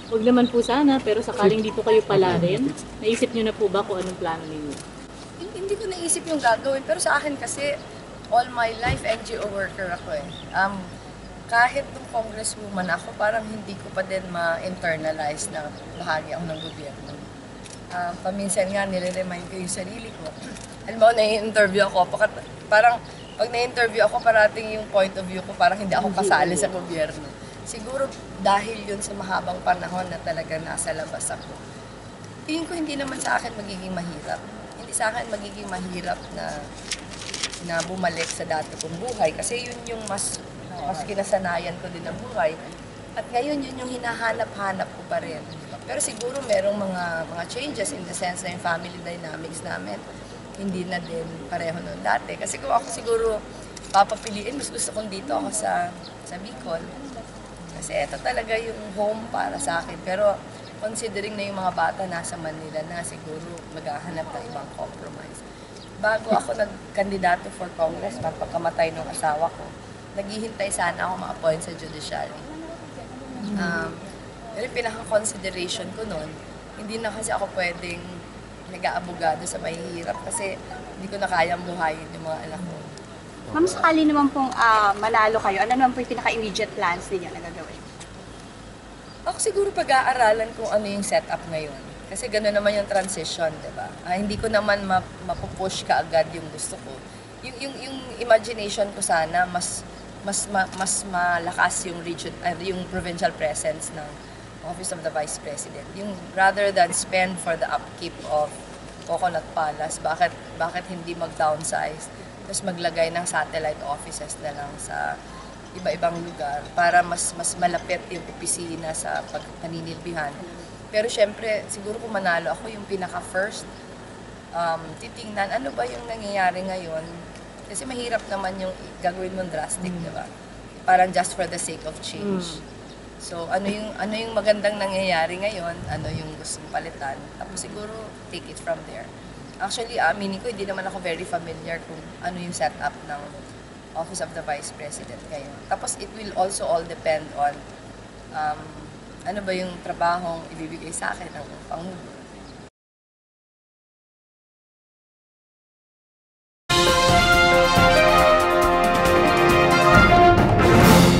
Wag naman po sana, pero sakaling di po kayo pala rin, naisip niyo na po ba kung anong plano ninyo? Hindi ko naisip yung gagawin, pero sa akin kasi, all my life, NGO worker ako eh. Kahit nung congresswoman ako, parang hindi ko pa din ma-internalize na bahagi ako ng gobyerno. Paminsan nga, nire-remind ko yung sarili ko. Alam mo, nai-interview ako, parang pag na-interview ako, parating yung point of view ko, parang hindi ako kasali sa gobyerno. Siguro dahil yun sa mahabang panahon na talaga nasa labas ako. Tingin ko hindi naman sa akin magiging mahirap. Hindi sa akin magiging mahirap na bumalik sa dati kong buhay. Kasi yun yung mas kinasanayan ko din ng buhay. At ngayon, yun yung hinahanap-hanap ko pa rin. Pero siguro merong mga changes in the sense na yung family dynamics namin, hindi na din pareho noon dati. Kasi kung ako siguro papapiliin, mas gusto kong dito ako sa Bicol. Kasi ito talaga yung home para sa akin. Pero considering na yung mga bata nasa Manila na, siguro maghahanap ng ibang compromise. Bago ako nagkandidato for Congress, pagkamatay ng asawa ko, naghihintay sana ako ma-appoint sa judiciary. Pero yung pinaka-consideration ko noon, hindi na kasi ako pwedeng nag-aabogado sa mahihirap kasi hindi ko na kayang buhayin yung mga anak ko. Ma'am, sakali naman pong manalo kayo, ano naman po yung pinaka-immediate plans ninyo na gagawin? Ako siguro pag-aaralan kung ano yung setup ngayon. Kasi gano'n naman yung transition, di ba? Hindi ko naman mapupush ka agad yung gusto ko. Yung imagination ko sana, mas malakas yung yung provincial presence ng Office of the Vice President. Yung rather than spend for the upkeep of Coconut Palace, bakit hindi mag-downsize? Tapos maglagay ng satellite offices na lang sa iba-ibang lugar para mas malapit yung opisina sa pagpaninilbihan. Pero syempre, siguro kung manalo ako, yung pinaka-first, titingnan ano ba yung nangyayari ngayon. Kasi mahirap naman yung gagawin mong drastic, di ba? Parang just for the sake of change. So, ano yung magandang nangyayari ngayon, ano yung gusto mong palitan, tapos siguro take it from there. Actually, aminin ko, hindi naman ako very familiar kung ano yung setup ng Office of the Vice President ngayon. Tapos, it will also all depend on ano ba yung trabahong ibibigay sa akin ng Pangulo.